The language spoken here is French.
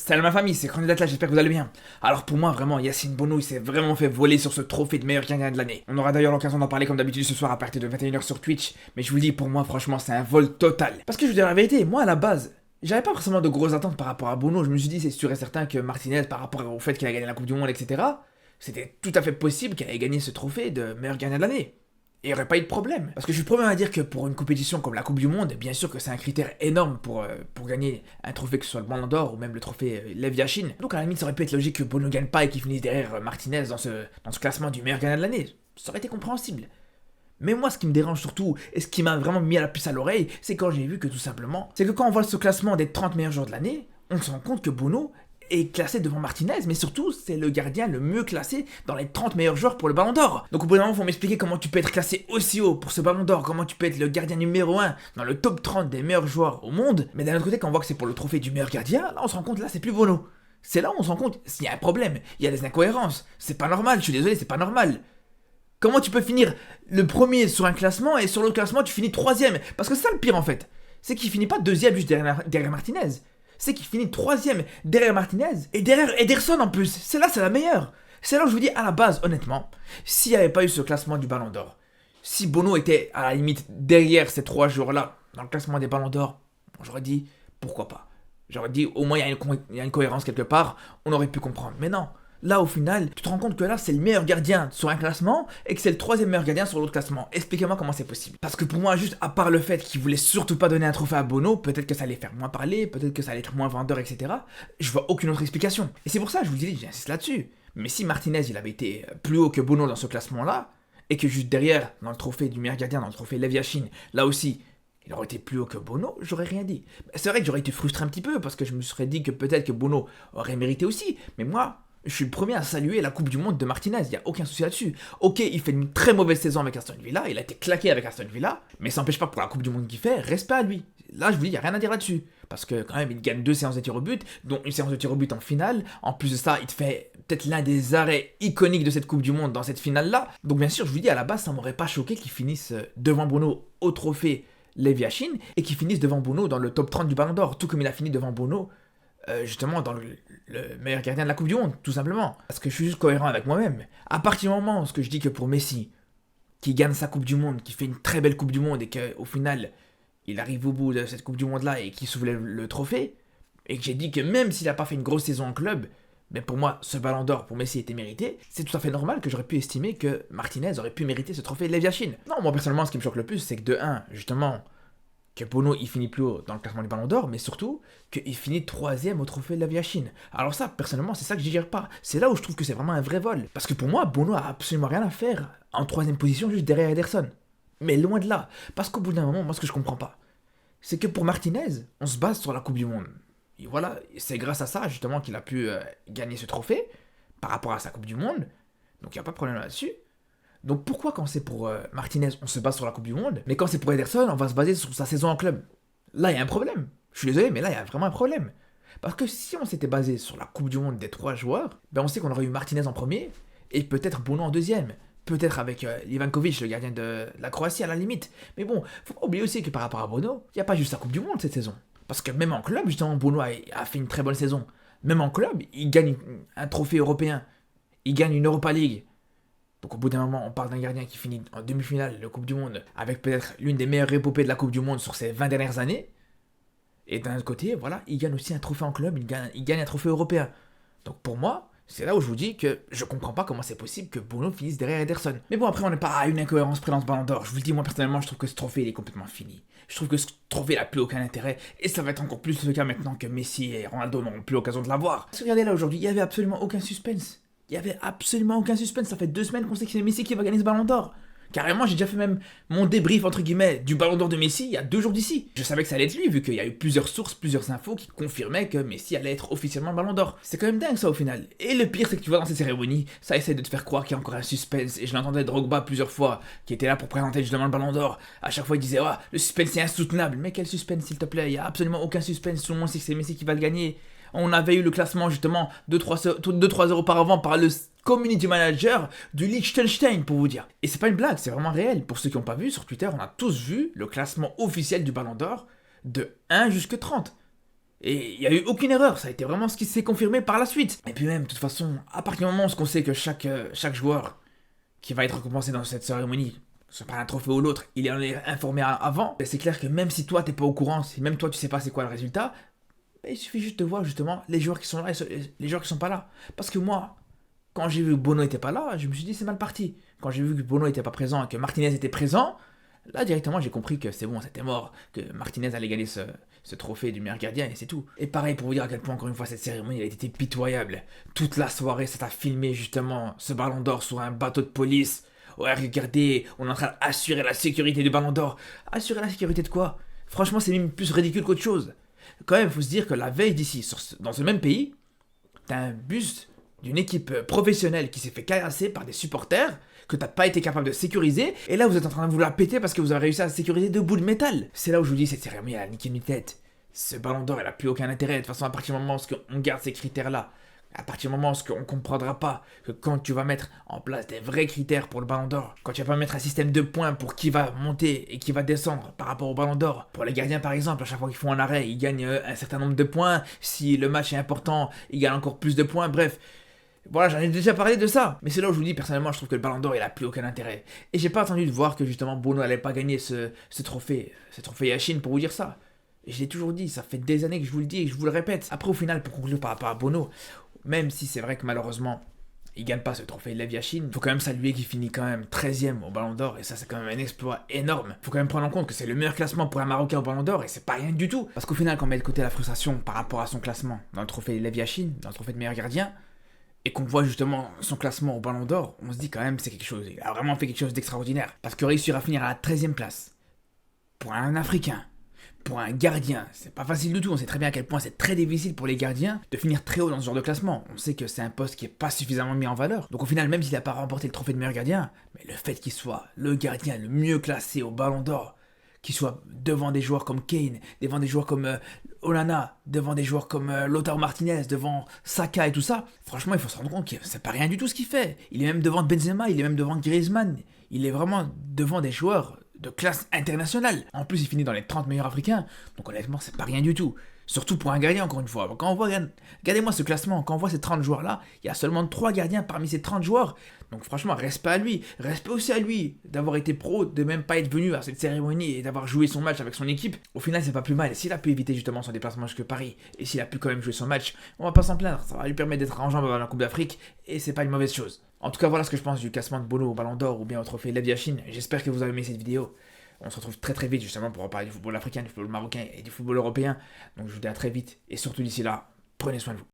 Salut ma famille, c'est Candidat là, j'espère que vous allez bien. Alors pour moi, vraiment, Yacine Bono, il s'est vraiment fait voler sur ce trophée de meilleur gardien de l'année. On aura d'ailleurs l'occasion d'en parler comme d'habitude ce soir à partir de 21h sur Twitch, mais je vous le dis, pour moi, franchement, c'est un vol total. Parce que je vous dis la vérité, moi à la base, j'avais pas forcément de grosses attentes par rapport à Bono, je me suis dit, c'est sûr et certain que Martinez, par rapport au fait qu'il a gagné la Coupe du Monde, etc., c'était tout à fait possible qu'il ait gagné ce trophée de meilleur gardien de l'année. Et il n'y aurait pas eu de problème. Parce que je suis le premier à dire que pour une compétition comme la Coupe du Monde, bien sûr que c'est un critère énorme pour gagner un trophée, que ce soit le Ballon d'Or ou même le trophée Lev Yashin. Donc à la limite, ça aurait pu être logique que Bono ne gagne pas et qu'il finisse derrière Martinez dans ce classement du meilleur gardien de l'année. Ça aurait été compréhensible. Mais moi, ce qui me dérange surtout, et ce qui m'a vraiment mis à la puce à l'oreille, c'est quand j'ai vu que tout simplement, c'est que quand on voit ce classement des 30 meilleurs joueurs de l'année, on se rend compte que Bono est classé devant Martinez, mais surtout, c'est le gardien le mieux classé dans les 30 meilleurs joueurs pour le Ballon d'Or. Donc au bout d'un moment, il faut m'expliquer comment tu peux être classé aussi haut pour ce Ballon d'Or, comment tu peux être le gardien numéro 1 dans le top 30 des meilleurs joueurs au monde, mais d'un autre côté, quand on voit que c'est pour le trophée du meilleur gardien, là on se rend compte, là c'est plus Bono. C'est là où on se rend compte, s'il y a un problème, il y a des incohérences, c'est pas normal, je suis désolé, c'est pas normal. Comment tu peux finir le premier sur un classement et sur l'autre classement tu finis troisième? Parce que c'est ça le pire en fait, c'est qu'il finit pas deuxième juste derrière Martinez. C'est qu'il finit troisième derrière Martinez et derrière Ederson en plus. Celle-là, c'est la meilleure. C'est là où je vous dis, à la base, honnêtement, s'il n'y avait pas eu ce classement du Ballon d'Or, si Bono était à la limite derrière ces trois joueurs-là, dans le classement des Ballons d'Or, j'aurais dit, pourquoi pas. J'aurais dit, au moins, il y a une cohérence quelque part, on aurait pu comprendre. Mais non. Là, au final, tu te rends compte que là, c'est le meilleur gardien sur un classement et que c'est le troisième meilleur gardien sur l'autre classement. Expliquez-moi comment c'est possible. Parce que pour moi, juste à part le fait qu'il voulait surtout pas donner un trophée à Bono, peut-être que ça allait faire moins parler, peut-être que ça allait être moins vendeur, etc. Je vois aucune autre explication. Et c'est pour ça, je vous dis, j'insiste là-dessus. Mais si Martinez, il avait été plus haut que Bono dans ce classement-là, et que juste derrière, dans le trophée du meilleur gardien, dans le trophée Lev Yashin, là aussi, il aurait été plus haut que Bono, j'aurais rien dit. C'est vrai que j'aurais été frustré un petit peu, parce que je me serais dit que peut-être que Bono aurait mérité aussi, mais moi, je suis le premier à saluer la Coupe du Monde de Martinez, il n'y a aucun souci là-dessus. Ok, il fait une très mauvaise saison avec Aston Villa, il a été claqué avec Aston Villa, mais ça n'empêche pas que pour la Coupe du Monde qu'il fait, respect à lui. Là, je vous dis, il n'y a rien à dire là-dessus. Parce que quand même, il gagne 2 séances de tir au but, dont une séance de tir au but en finale. En plus de ça, il te fait peut-être l'un des arrêts iconiques de cette Coupe du Monde dans cette finale-là. Donc bien sûr, je vous dis, à la base, ça m'aurait pas choqué qu'il finisse devant Bono au trophée Lev Yashin, et qu'il finisse devant Bono dans le top 30 du Ballon d'Or, tout comme il a fini devant Bono justement dans le meilleur gardien de la Coupe du Monde, tout simplement. Parce que je suis juste cohérent avec moi-même. À partir du moment où ce que je dis que pour Messi, qui gagne sa Coupe du Monde, qui fait une très belle Coupe du Monde et qu'au final, il arrive au bout de cette Coupe du Monde-là et qu'il soulève le trophée, et que j'ai dit que même s'il n'a pas fait une grosse saison en club, mais pour moi, ce Ballon d'Or pour Messi était mérité, c'est tout à fait normal que j'aurais pu estimer que Martinez aurait pu mériter ce trophée Lev Yashin. Non, moi personnellement, ce qui me choque le plus, c'est que de 1, justement, que Bono il finit plus haut dans le classement du Ballon d'Or, mais surtout qu'il finit troisième au trophée Lev Yashin. Alors ça, personnellement, c'est ça que je digère pas. C'est là où je trouve que c'est vraiment un vrai vol. Parce que pour moi, Bono a absolument rien à faire en troisième position juste derrière Ederson. Mais loin de là. Parce qu'au bout d'un moment, moi ce que je comprends pas, c'est que pour Martinez, on se base sur la Coupe du Monde. Et voilà, c'est grâce à ça justement qu'il a pu gagner ce trophée par rapport à sa Coupe du Monde. Donc il n'y a pas de problème là-dessus. Donc pourquoi quand c'est pour Martinez, on se base sur la Coupe du Monde, mais quand c'est pour Ederson, on va se baser sur sa saison en club? Là, il y a un problème. Je suis désolé, mais là, il y a vraiment un problème. Parce que si on s'était basé sur la Coupe du Monde des 3 joueurs, ben on sait qu'on aurait eu Martinez en premier, et peut-être Bono en deuxième. Peut-être avec Ivankovic, le gardien de la Croatie à la limite. Mais bon, faut pas oublier aussi que par rapport à Bono, il n'y a pas juste la Coupe du Monde cette saison. Parce que même en club, justement, Bono a fait une très bonne saison. Même en club, il gagne un trophée européen. Il gagne une Europa League. Donc au bout d'un moment, on parle d'un gardien qui finit en demi-finale de Coupe du Monde avec peut-être l'une des meilleures épopées de la Coupe du Monde sur ces 20 dernières années. Et d'un autre côté, voilà, il gagne aussi un trophée en club, il gagne un trophée européen. Donc pour moi, c'est là où je vous dis que je comprends pas comment c'est possible que Bono finisse derrière Ederson. Mais bon, après, on n'est pas à une incohérence près dans ce Ballon d'Or. Je vous le dis, moi personnellement, je trouve que ce trophée il est complètement fini. Je trouve que ce trophée n'a plus aucun intérêt. Et ça va être encore plus le cas maintenant que Messi et Ronaldo n'auront plus l'occasion de l'avoir. Parce que regardez là aujourd'hui, il y avait absolument aucun suspense. Il y avait absolument aucun suspense, ça fait 2 semaines qu'on sait que c'est Messi qui va gagner ce Ballon d'Or. Carrément, j'ai déjà fait même mon débrief, entre guillemets, du Ballon d'Or de Messi il y a 2 jours d'ici. Je savais que ça allait être lui, vu qu'il y a eu plusieurs sources, plusieurs infos qui confirmaient que Messi allait être officiellement Ballon d'Or. C'est quand même dingue ça au final. Et le pire, c'est que tu vois dans ces cérémonies, ça essaie de te faire croire qu'il y a encore un suspense. Et je l'entendais Drogba plusieurs fois, qui était là pour présenter justement le Ballon d'Or. À chaque fois, il disait, oh, le suspense est insoutenable. Mais quel suspense, s'il te plaît? Il y a absolument aucun suspense. Tout le monde sait que c'est Messi qui va le gagner. On avait eu le classement justement 2-3 heures auparavant par le community manager du Liechtenstein pour vous dire. Et c'est pas une blague, c'est vraiment réel. Pour ceux qui n'ont pas vu, sur Twitter, on a tous vu le classement officiel du Ballon d'Or de 1 jusqu'à 30. Et il n'y a eu aucune erreur, ça a été vraiment ce qui s'est confirmé par la suite. Et puis même, de toute façon, à partir du moment où on sait que chaque joueur qui va être récompensé dans cette cérémonie, que ce soit par un trophée ou l'autre, il en est informé avant, ben c'est clair que même si toi t'es pas au courant, si même toi tu sais pas c'est quoi le résultat, ben il suffit juste de voir justement les joueurs qui sont là et les joueurs qui sont pas là. Parce que moi, quand j'ai vu que Bono était pas là, je me suis dit c'est mal parti. Quand j'ai vu que Bono était pas présent et que Martinez était présent, là directement j'ai compris que c'est bon, c'était mort, que Martinez allait gagner ce trophée du meilleur gardien et c'est tout. Et pareil pour vous dire à quel point encore une fois cette cérémonie elle a été pitoyable. Toute la soirée ça t'a filmé justement ce ballon d'or sur un bateau de police. Ouais regardez, on est en train d'assurer la sécurité du ballon d'or. Assurer la sécurité de quoi? Franchement c'est même plus ridicule qu'autre chose. Quand même faut se dire que la veille d'ici, dans ce même pays, t'as un bus d'une équipe professionnelle qui s'est fait caillasser par des supporters que t'as pas été capable de sécuriser, et là vous êtes en train de vouloir péter parce que vous avez réussi à sécuriser deux bouts de métal. C'est là où je vous dis, cette cérémonie elle a niqué une tête. Ce ballon d'or elle a plus aucun intérêt. De toute façon, à partir du moment où on garde ces critères-là, à partir du moment où on comprendra pas que quand tu vas mettre en place des vrais critères pour le ballon d'or, quand tu vas pas mettre un système de points pour qui va monter et qui va descendre par rapport au ballon d'or, pour les gardiens par exemple, à chaque fois qu'ils font un arrêt, ils gagnent un certain nombre de points, si le match est important, ils gagnent encore plus de points, bref. Voilà, j'en ai déjà parlé de ça. Mais c'est là où je vous dis, personnellement, je trouve que le Ballon d'Or, il a plus aucun intérêt. Et j'ai pas attendu de voir que justement Bono allait pas gagner ce trophée Yashin pour vous dire ça. Et je l'ai toujours dit, ça fait des années que je vous le dis et que je vous le répète. Après, au final, pour conclure par rapport à Bono, même si c'est vrai que malheureusement, il gagne pas ce trophée Lev Yashin, faut quand même saluer qu'il finit quand même 13ème au Ballon d'Or, et ça c'est quand même un exploit énorme. Faut quand même prendre en compte que c'est le meilleur classement pour un Marocain au Ballon d'Or, et c'est pas rien du tout. Parce qu'au final, quand on met de côté la frustration par rapport à son classement dans le trophée Lev Yashin, dans le trophée de meilleur gardien, et qu'on voit justement son classement au Ballon d'Or, on se dit quand même c'est quelque chose, il a vraiment fait quelque chose d'extraordinaire. Parce que réussir à finir à la 13ème place, pour un Africain, pour un gardien, c'est pas facile du tout, on sait très bien à quel point c'est très difficile pour les gardiens de finir très haut dans ce genre de classement. On sait que c'est un poste qui est pas suffisamment mis en valeur. Donc au final, même s'il a pas remporté le trophée de meilleur gardien, mais le fait qu'il soit le gardien le mieux classé au Ballon d'Or, qu'il soit devant des joueurs comme Kane, devant des joueurs comme Onana, devant des joueurs comme Lautaro Martinez, devant Saka et tout ça, franchement, il faut se rendre compte que c'est pas rien du tout ce qu'il fait. Il est même devant Benzema, il est même devant Griezmann. Il est vraiment devant des joueurs de classe internationale. En plus, il finit dans les 30 meilleurs africains, donc honnêtement, c'est pas rien du tout. Surtout pour un gardien, encore une fois. Quand on voit, regardez-moi ce classement, quand on voit ces 30 joueurs-là, il y a seulement 3 gardiens parmi ces 30 joueurs. Donc franchement, respect à lui. Respect aussi à lui d'avoir été pro, de même pas être venu à cette cérémonie et d'avoir joué son match avec son équipe. Au final, c'est pas plus mal. Et s'il a pu éviter justement son déplacement jusque Paris, et s'il a pu quand même jouer son match, on va pas s'en plaindre. Ça va lui permettre d'être en jambes avant la Coupe d'Afrique, et c'est pas une mauvaise chose. En tout cas, voilà ce que je pense du classement de Bono au Ballon d'Or ou bien au trophée Lev Yashin. J'espère que vous avez aimé cette vidéo. On se retrouve très très vite justement pour parler du football africain, du football marocain et du football européen. Donc je vous dis à très vite et surtout d'ici là, prenez soin de vous.